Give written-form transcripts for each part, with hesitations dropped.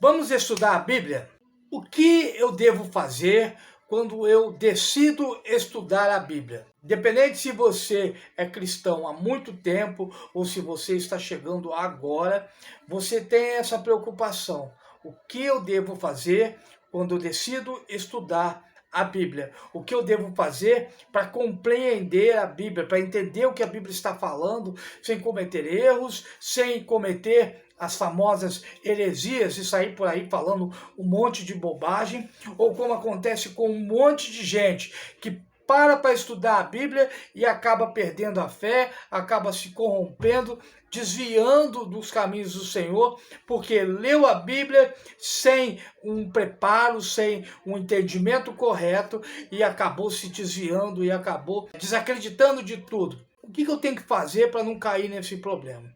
Vamos estudar a Bíblia? O que eu devo fazer quando eu decido estudar a Bíblia? Independente se você é cristão há muito tempo ou se você está chegando agora, você tem essa preocupação. O que eu devo fazer quando eu decido estudar a Bíblia? O que eu devo fazer para compreender a Bíblia, para entender o que a Bíblia está falando, sem cometer erros, sem cometer as famosas heresias e sair por aí falando um monte de bobagem, ou como acontece com um monte de gente que para estudar a Bíblia e acaba perdendo a fé, acaba se corrompendo, desviando dos caminhos do Senhor, porque leu a Bíblia sem um preparo, sem um entendimento correto e acabou se desviando e acabou desacreditando de tudo. O que eu tenho que fazer para não cair nesse problema?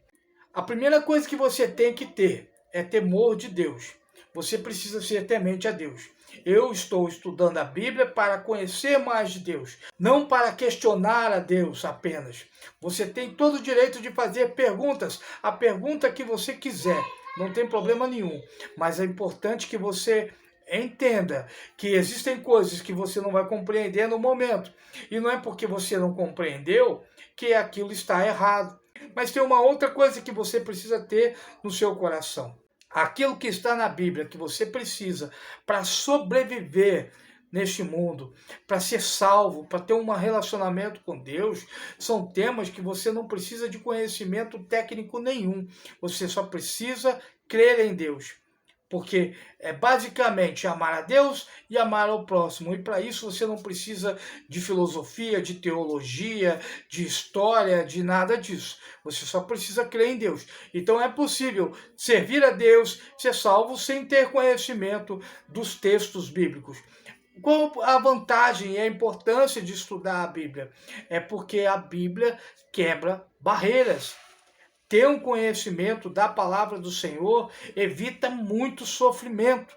A primeira coisa que você tem que ter é temor de Deus. Você precisa ser temente a Deus. Eu estou estudando a Bíblia para conhecer mais de Deus, não para questionar a Deus apenas. Você tem todo o direito de fazer perguntas, a pergunta que você quiser, não tem problema nenhum. Mas é importante que você entenda que existem coisas que você não vai compreender no momento. E não é porque você não compreendeu que aquilo está errado. Mas tem uma outra coisa que você precisa ter no seu coração. Aquilo que está na Bíblia, que você precisa para sobreviver neste mundo, para ser salvo, para ter um relacionamento com Deus, são temas que você não precisa de conhecimento técnico nenhum. Você só precisa crer em Deus. Porque é basicamente amar a Deus e amar ao próximo. E para isso você não precisa de filosofia, de teologia, de história, de nada disso. Você só precisa crer em Deus. Então é possível servir a Deus, ser salvo sem ter conhecimento dos textos bíblicos. Qual a vantagem e a importância de estudar a Bíblia? É porque a Bíblia quebra barreiras. Ter um conhecimento da palavra do Senhor evita muito sofrimento,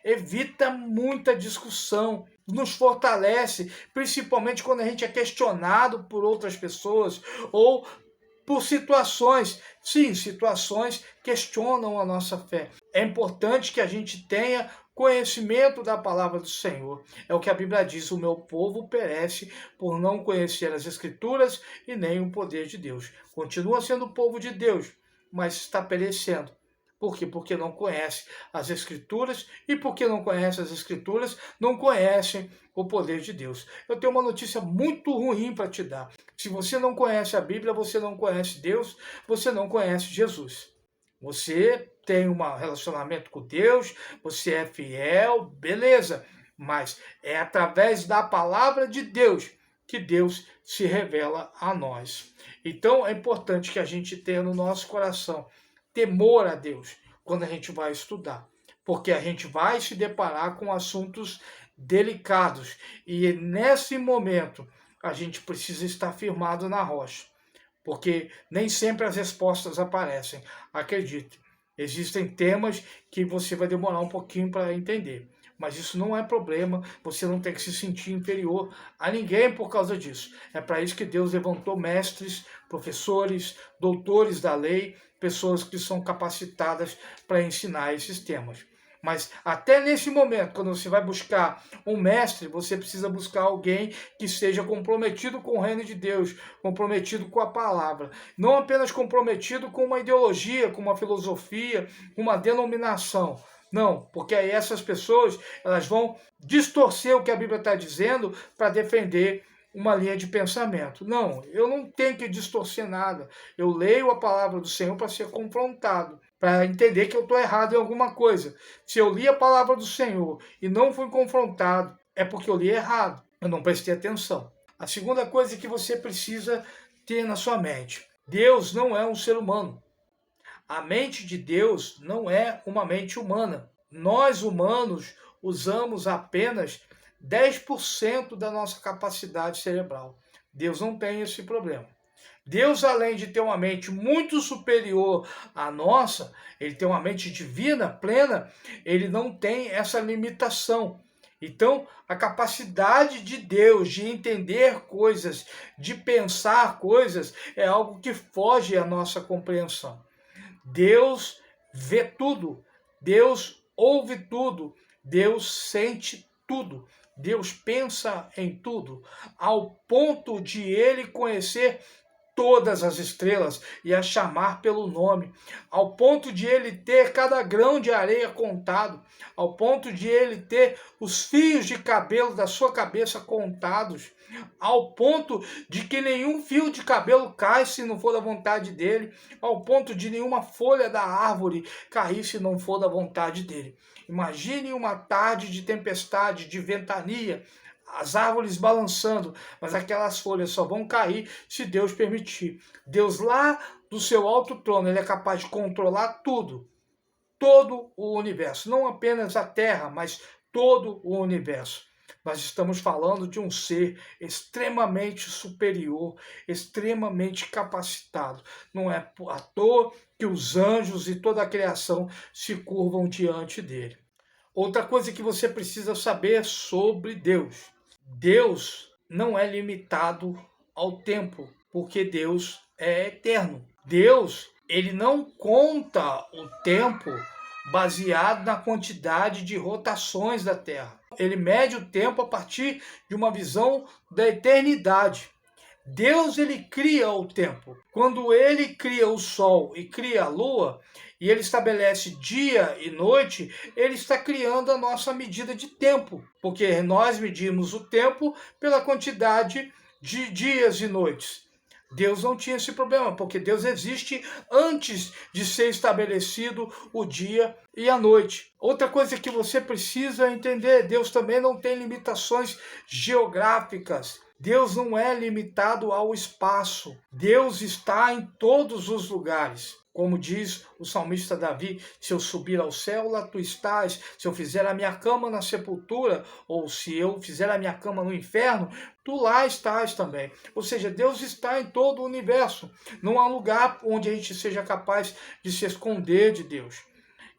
evita muita discussão, nos fortalece, principalmente quando a gente é questionado por outras pessoas ou por situações. Sim, situações questionam a nossa fé. É importante que a gente tenha conhecimento da palavra do Senhor. É o que a Bíblia diz: o meu povo perece por não conhecer as Escrituras e nem o poder de Deus. Continua sendo povo de Deus, mas está perecendo. Por quê? Porque não conhece as Escrituras, e porque não conhece as Escrituras, não conhecem o poder de Deus. Eu tenho uma notícia muito ruim para te dar. Se você não conhece a Bíblia, você não conhece Deus, você não conhece Jesus. Você tem um relacionamento com Deus, você é fiel, beleza, mas é através da palavra de Deus que Deus se revela a nós. Então é importante que a gente tenha no nosso coração temor a Deus quando a gente vai estudar, porque a gente vai se deparar com assuntos delicados e nesse momento a gente precisa estar firmado na rocha, porque nem sempre as respostas aparecem. Acredite, existem temas que você vai demorar um pouquinho para entender, mas isso não é problema, você não tem que se sentir inferior a ninguém por causa disso. É para isso que Deus levantou mestres, professores, doutores da lei, pessoas que são capacitadas para ensinar esses temas. Mas até nesse momento, quando você vai buscar um mestre, você precisa buscar alguém que seja comprometido com o reino de Deus, comprometido com a palavra. Não apenas comprometido com uma ideologia, com uma filosofia, uma denominação. Não, porque aí essas pessoas elas vão distorcer o que a Bíblia está dizendo para defender uma linha de pensamento. Não, eu não tenho que distorcer nada. Eu leio a palavra do Senhor para ser confrontado, para entender que eu estou errado em alguma coisa. Se eu li a palavra do Senhor e não fui confrontado, é porque eu li errado. Eu não prestei atenção. A segunda coisa que você precisa ter na sua mente: Deus não é um ser humano. A mente de Deus não é uma mente humana. Nós, humanos, usamos apenas 10% da nossa capacidade cerebral. Deus não tem esse problema. Deus, além de ter uma mente muito superior à nossa, ele tem uma mente divina, plena, ele não tem essa limitação. Então, a capacidade de Deus de entender coisas, de pensar coisas, é algo que foge à nossa compreensão. Deus vê tudo. Deus ouve tudo, Deus sente tudo, Deus pensa em tudo, ao ponto de ele conhecer todas as estrelas e a chamar pelo nome, ao ponto de ele ter cada grão de areia contado, ao ponto de ele ter os fios de cabelo da sua cabeça contados, ao ponto de que nenhum fio de cabelo cai se não for da vontade dele, ao ponto de nenhuma folha da árvore cair se não for da vontade dele. Imagine uma tarde de tempestade, de ventania, as árvores balançando, mas aquelas folhas só vão cair se Deus permitir. Deus lá do seu alto trono, ele é capaz de controlar tudo, todo o universo, não apenas a Terra, mas todo o universo. Nós estamos falando de um ser extremamente superior, extremamente capacitado. Não é à toa que os anjos e toda a criação se curvam diante dele. Outra coisa que você precisa saber sobre Deus. Deus não é limitado ao tempo, porque Deus é eterno. Deus, ele não conta o tempo baseado na quantidade de rotações da Terra. Ele mede o tempo a partir de uma visão da eternidade. Deus, ele cria o tempo. Quando ele cria o sol e cria a lua, e ele estabelece dia e noite, ele está criando a nossa medida de tempo, porque nós medimos o tempo pela quantidade de dias e noites. Deus não tinha esse problema, porque Deus existe antes de ser estabelecido o dia e a noite. Outra coisa que você precisa entender, Deus também não tem limitações geográficas. Deus não é limitado ao espaço. Deus está em todos os lugares. Como diz o salmista Davi, se eu subir ao céu, lá tu estás. Se eu fizer a minha cama na sepultura, ou se eu fizer a minha cama no inferno, tu lá estás também. Ou seja, Deus está em todo o universo. Não há lugar onde a gente seja capaz de se esconder de Deus.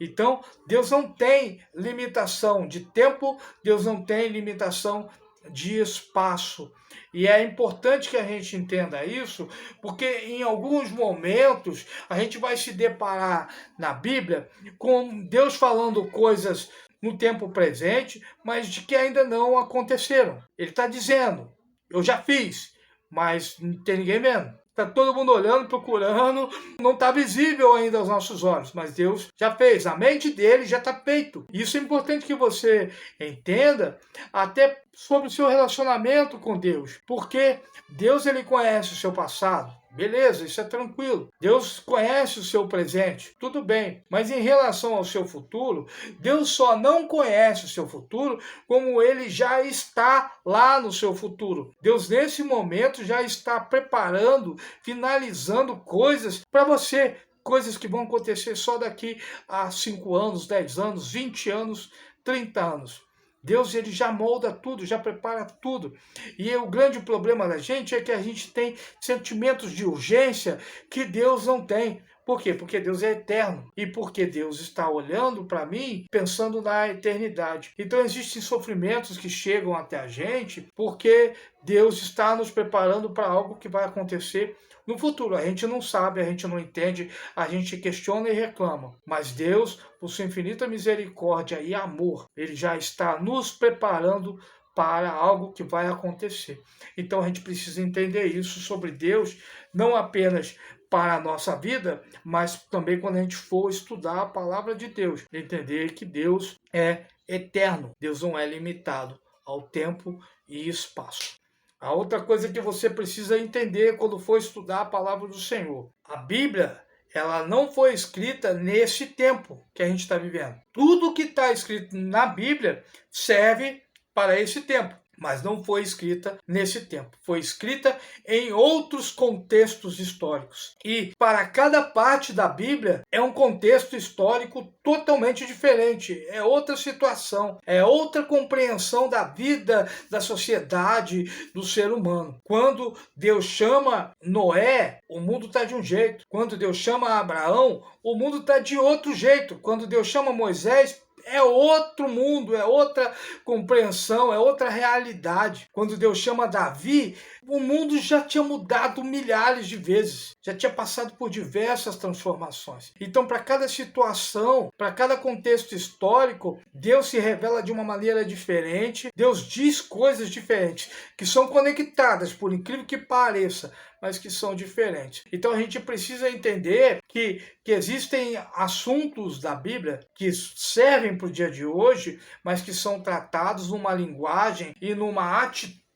Então, Deus não tem limitação de tempo, Deus não tem limitação de espaço. E é importante que a gente entenda isso, porque em alguns momentos a gente vai se deparar na Bíblia com Deus falando coisas no tempo presente, mas de que ainda não aconteceram. Ele está dizendo, eu já fiz, mas não tem ninguém vendo. Está todo mundo olhando, procurando, não está visível ainda aos nossos olhos, mas Deus já fez, a mente dele já está feito. Isso é importante que você entenda, até sobre o seu relacionamento com Deus, porque Deus, ele conhece o seu passado. Beleza, isso é tranquilo. Deus conhece o seu presente, tudo bem. Mas em relação ao seu futuro, Deus só não conhece o seu futuro como ele já está lá no seu futuro. Deus, nesse momento, já está preparando, finalizando coisas para você. Coisas que vão acontecer só daqui a 5 anos, 10 anos, 20 anos, 30 anos. Deus, ele já molda tudo, já prepara tudo. E o grande problema da gente é que a gente tem sentimentos de urgência que Deus não tem. Por quê? Porque Deus é eterno. E porque Deus está olhando para mim, pensando na eternidade. Então existem sofrimentos que chegam até a gente porque Deus está nos preparando para algo que vai acontecer no futuro. A gente não sabe, a gente não entende, a gente questiona e reclama. Mas Deus, por sua infinita misericórdia e amor, ele já está nos preparando para algo que vai acontecer. Então a gente precisa entender isso sobre Deus, não apenas para a nossa vida, mas também quando a gente for estudar a palavra de Deus. Entender que Deus é eterno, Deus não é limitado ao tempo e espaço. A outra coisa que você precisa entender quando for estudar a palavra do Senhor. A Bíblia, ela não foi escrita nesse tempo que a gente está vivendo. Tudo que está escrito na Bíblia serve para esse tempo, mas não foi escrita nesse tempo. Foi escrita em outros contextos históricos. E para cada parte da Bíblia é um contexto histórico totalmente diferente. É outra situação, é outra compreensão da vida, da sociedade, do ser humano. Quando Deus chama Noé, o mundo está de um jeito. Quando Deus chama Abraão, o mundo está de outro jeito. Quando Deus chama Moisés, é outro mundo, é outra compreensão, é outra realidade. Quando Deus chama Davi, o mundo já tinha mudado milhares de vezes, já tinha passado por diversas transformações. Então, para cada situação, para cada contexto histórico, Deus se revela de uma maneira diferente, Deus diz coisas diferentes, que são conectadas, por incrível que pareça, mas que são diferentes. Então a gente precisa entender que existem assuntos da Bíblia que servem para o dia de hoje, mas que são tratados numa linguagem e numa atitude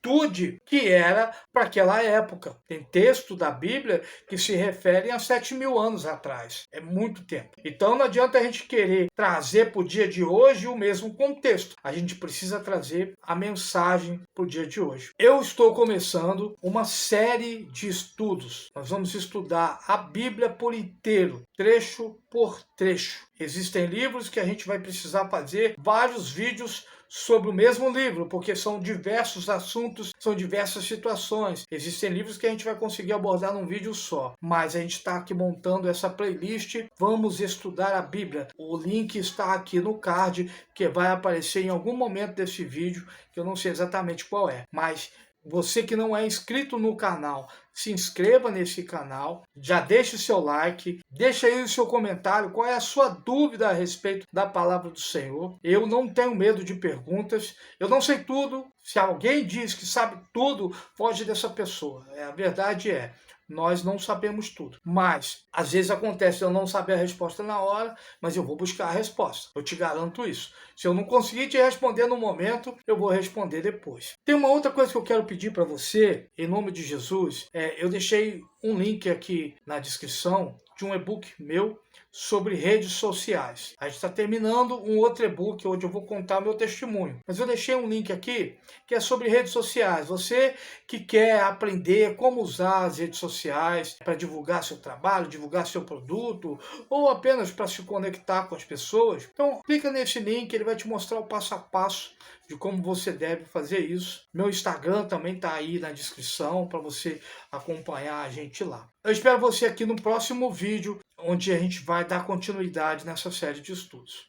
que era para aquela época. Tem texto da Bíblia que se referem a 7.000 anos atrás. É muito tempo. Então não adianta a gente querer trazer para o dia de hoje o mesmo contexto. A gente precisa trazer a mensagem para o dia de hoje. Eu estou começando uma série de estudos. Nós vamos estudar a Bíblia por inteiro, trecho por trecho. Existem livros que a gente vai precisar fazer vários vídeos sobre o mesmo livro, porque são diversos assuntos, são diversas situações. Existem livros que a gente vai conseguir abordar num vídeo só, mas a gente está aqui montando essa playlist. Vamos estudar a Bíblia. O link está aqui no card, que vai aparecer em algum momento desse vídeo, que eu não sei exatamente qual é, mas você que não é inscrito no canal, se inscreva nesse canal, já deixe o seu like, deixa aí o seu comentário, qual é a sua dúvida a respeito da palavra do Senhor. Eu não tenho medo de perguntas, eu não sei tudo. Se alguém diz que sabe tudo, foge dessa pessoa. A verdade é, nós não sabemos tudo. Mas, às vezes acontece de eu não saber a resposta na hora, mas eu vou buscar a resposta. Eu te garanto isso. Se eu não conseguir te responder no momento, eu vou responder depois. Tem uma outra coisa que eu quero pedir para você, em nome de Jesus. Eu deixei um link aqui na descrição de um e-book meu sobre redes sociais. A gente está terminando um outro e-book onde eu vou contar meu testemunho. Mas eu deixei um link aqui que é sobre redes sociais. Você que quer aprender como usar as redes sociais para divulgar seu trabalho, divulgar seu produto, ou apenas para se conectar com as pessoas, então clica nesse link, ele vai te mostrar o passo a passo de como você deve fazer isso. Meu Instagram também está aí na descrição para você acompanhar a gente lá. Eu espero você aqui no próximo vídeo, onde a gente vai dar continuidade nessa série de estudos.